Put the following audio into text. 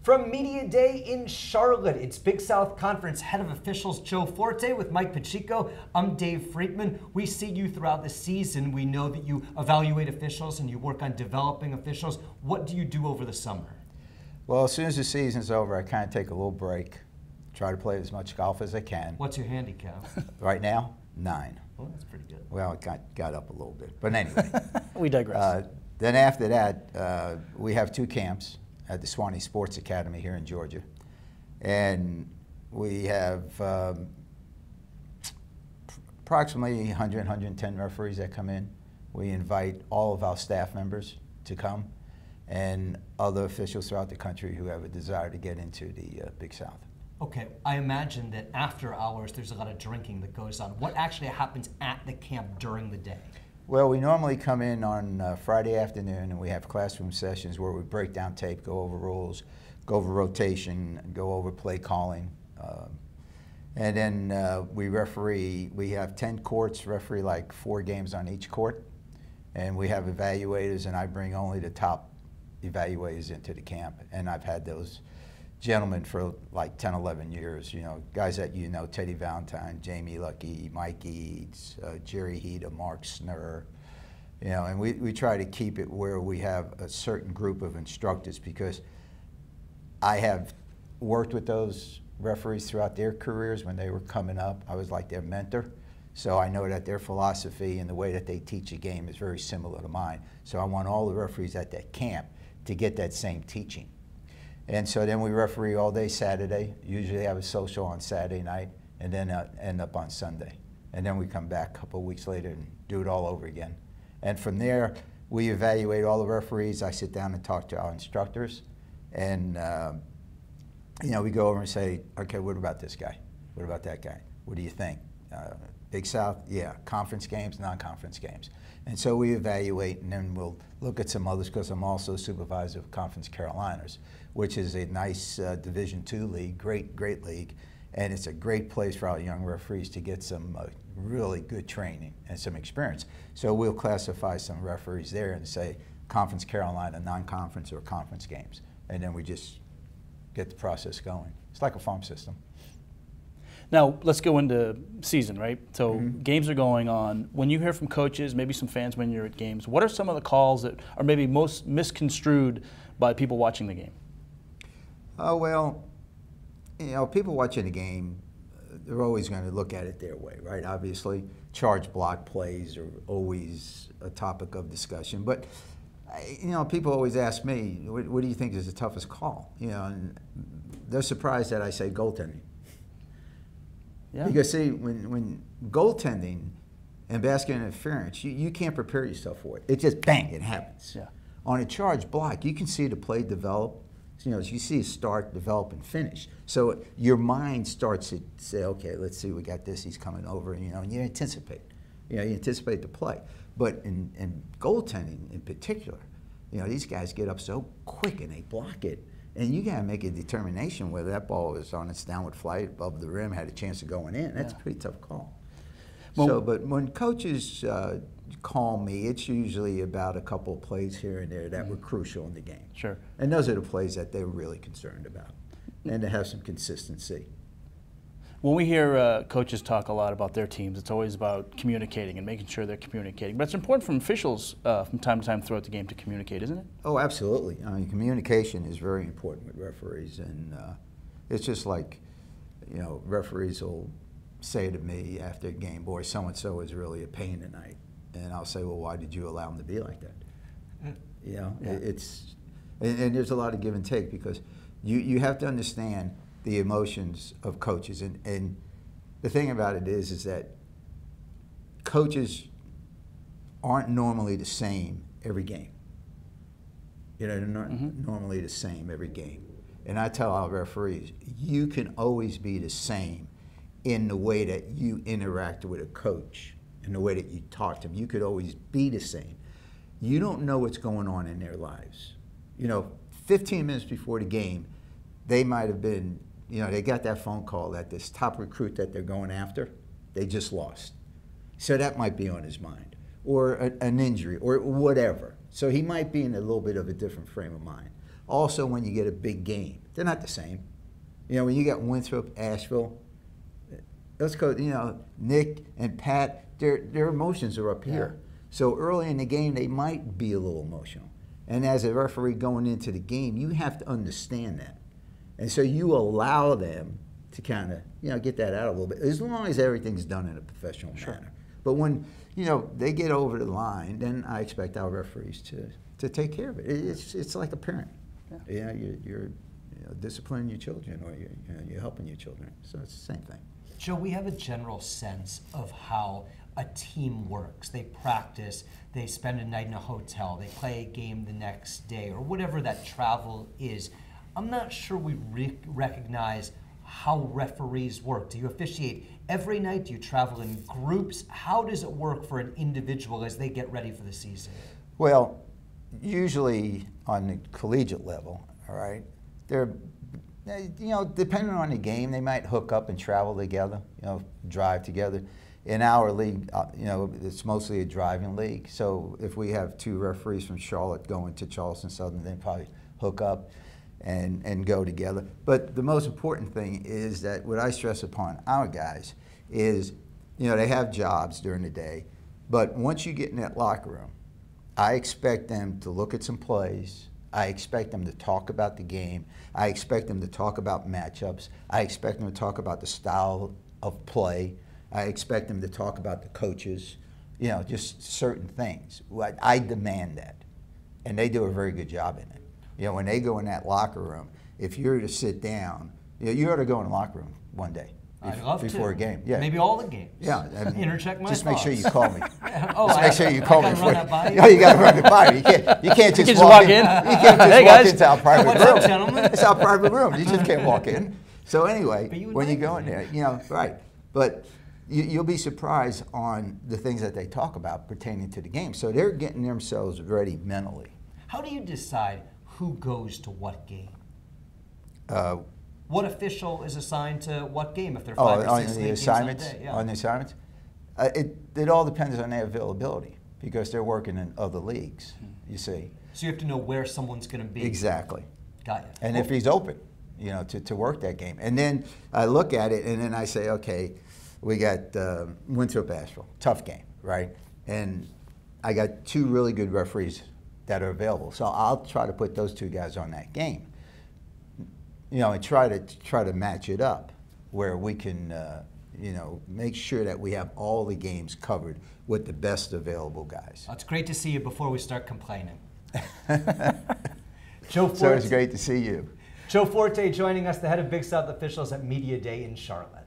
From Media Day in Charlotte, it's Big South Conference Head of Officials Joe Forte with Mike Pacheco. I'm Dave Friedman. We see you throughout the season. We know that you evaluate officials and you work on developing officials. What do you do over the summer? Well, as soon as the season's over, I kind of take a little break, try to play as much golf as I can. What's your handicap? Right now, 9. Well, that's pretty good. Well, it got up a little bit, but anyway. We digress. Then after that, we have 2 camps at the Swanee Sports Academy here in Georgia. And we have approximately 100, 110 referees that come in. We invite all of our staff members to come and other officials throughout the country who have a desire to get into the Big South. Okay, I imagine that after hours there's a lot of drinking that goes on. What actually happens at the camp during the day? Well, we normally come in on Friday afternoon and we have classroom sessions where we break down tape, go over rules, go over rotation, go over play calling. And then we referee, we have 10 courts, referee like 4 games on each court. And we have evaluators, and I bring only the top evaluators into the camp. And I've had those gentlemen for like 10, 11 years, you know, guys that you know, Teddy Valentine, Jamie Lucky, Mike Eads, Jerry Heeda, Mark Snurr, you know, and we try to keep it where we have a certain group of instructors, because I have worked with those referees throughout their careers. When they were coming up, I was like their mentor. So I know that their philosophy and the way that they teach a game is very similar to mine. So I want all the referees at that camp to get that same teaching. And so then we referee all day Saturday, usually have a social on Saturday night, and then end up on Sunday. And then we come back a couple of weeks later and do it all over again. And from there, we evaluate all the referees. I sit down and talk to our instructors. And you know, we go over and say, okay, what about this guy? What about that guy? What do you think? Big South, yeah. Conference games, non-conference games. And so we evaluate, and then we'll look at some others, because I'm also supervisor of Conference Carolinas, which is a nice Division II league, great league. And it's a great place for our young referees to get some really good training and some experience. So we'll classify some referees there and say Conference Carolina, non-conference, or conference games. And then we just get the process going. It's like a farm system. Now, let's go into season, right? So games are going on. When you hear from coaches, maybe some fans when you're at games, what are some of the calls that are maybe most misconstrued by people watching the game? Oh, well, you know, people watching the game, they're always going to look at it their way, right? Obviously, charge block plays are always a topic of discussion. But, you know, people always ask me, what do you think is the toughest call? You know, and they're surprised that I say goaltending. Yeah. Because see, when goaltending and basket interference, you can't prepare yourself for it. It just bang, it happens. Yeah. On a charge block, you can see the play develop. You know, you see it start, develop, and finish. So your mind starts to say, okay, let's see, we got this. He's coming over, and, you know, and you anticipate. You know, you anticipate the play. But in goaltending, in particular, you know, these guys get up so quick and they block it. And you got to make a determination whether that ball is on its downward flight above the rim, had a chance of going in. That's a pretty tough call. Well, so, but when coaches call me, it's usually about a couple of plays here and there that were crucial in the game. Sure. And those are the plays that they're really concerned about, and to have some consistency. When we hear coaches talk a lot about their teams, it's always about communicating and making sure they're communicating. But it's important for officials from time to time throughout the game to communicate, isn't it? Oh, absolutely. I mean, communication is very important with referees, and it's just like, you know, referees will say to me after a game, boy, so-and-so is really a pain tonight. And I'll say, well, why did you allow him to be like that? You know, it's, and there's a lot of give and take, because you have to understand the emotions of coaches, and the thing about it is that coaches aren't normally the same every game. You know, they're not normally the same every game. And I tell our referees, you can always be the same in the way that you interact with a coach, in the way that you talk to them. You could always be the same. You don't know what's going on in their lives. You know, 15 minutes before the game, they might have been, you know, they got that phone call that this top recruit that they're going after, they just lost. So that might be on his mind, or an injury, or whatever. So he might be in a little bit of a different frame of mind. Also, when you get a big game, they're not the same. You know, when you got Winthrop, Asheville, let's go, you know, Nick and Pat, their emotions are up here. So early in the game, they might be a little emotional. And as a referee going into the game, you have to understand that. And so you allow them to kind of, you know, get that out a little bit, as long as everything's done in a professional manner. But when, you know, they get over the line, then I expect our referees to take care of it. It's like a parent. Yeah, you're disciplining your children, or you're helping your children. So it's the same thing. Joe, we have a general sense of how a team works. They practice, they spend a night in a hotel, they play a game the next day, or whatever that travel is. I'm not sure we recognize how referees work. Do you officiate every night? Do you travel in groups? How does it work for an individual as they get ready for the season? Well, usually on the collegiate level, all right, they're, you know, depending on the game, they might hook up and travel together, you know, drive together. In our league, you know, it's mostly a driving league. So if we have 2 referees from Charlotte going to Charleston Southern, they probably hook up and go together. But the most important thing is that what I stress upon our guys is, you know, they have jobs during the day, but once you get in that locker room, I expect them to look at some plays. I expect them to talk about the game. I expect them to talk about matchups. I expect them to talk about the style of play. I expect them to talk about the coaches, you know, just certain things. I demand that, and they do a very good job in it. You know, when they go in that locker room, if you're to sit down, you know, you ought to go in the locker room one day before a game. Yeah, maybe all the games. Yeah, I mean, intercheck my just thoughts. make sure you call me. Oh, just make sure you call me. Run that by you? Oh, you got to run it by me. You can't just walk in. You can't just Hey, walk guys. into our private What's room. up, gentlemen? It's our private room. You just can't walk in. So anyway, when you go in there, you know, right. But you'll be surprised on the things that they talk about pertaining to the game. So they're getting themselves ready mentally. How do you decide who goes to what game? What official is assigned to what game if they're 5 or 6 league games on a day? Yeah. On the assignments? It all depends on their availability, because they're working in other leagues, you see. So you have to know where someone's going to be. Exactly. Got you. And if he's open, you know, to work that game. And then I look at it and then I say, okay, we got Winthrop Asheville, tough game, right? And I got 2 really good referees that are available. So I'll try to put those 2 guys on that game, you know, and try to match it up where we can, you know, make sure that we have all the games covered with the best available guys. Well, it's great to see you before we start complaining. Joe Forte. So it's great to see you. Joe Forte joining us, the head of Big South officials at Media Day in Charlotte.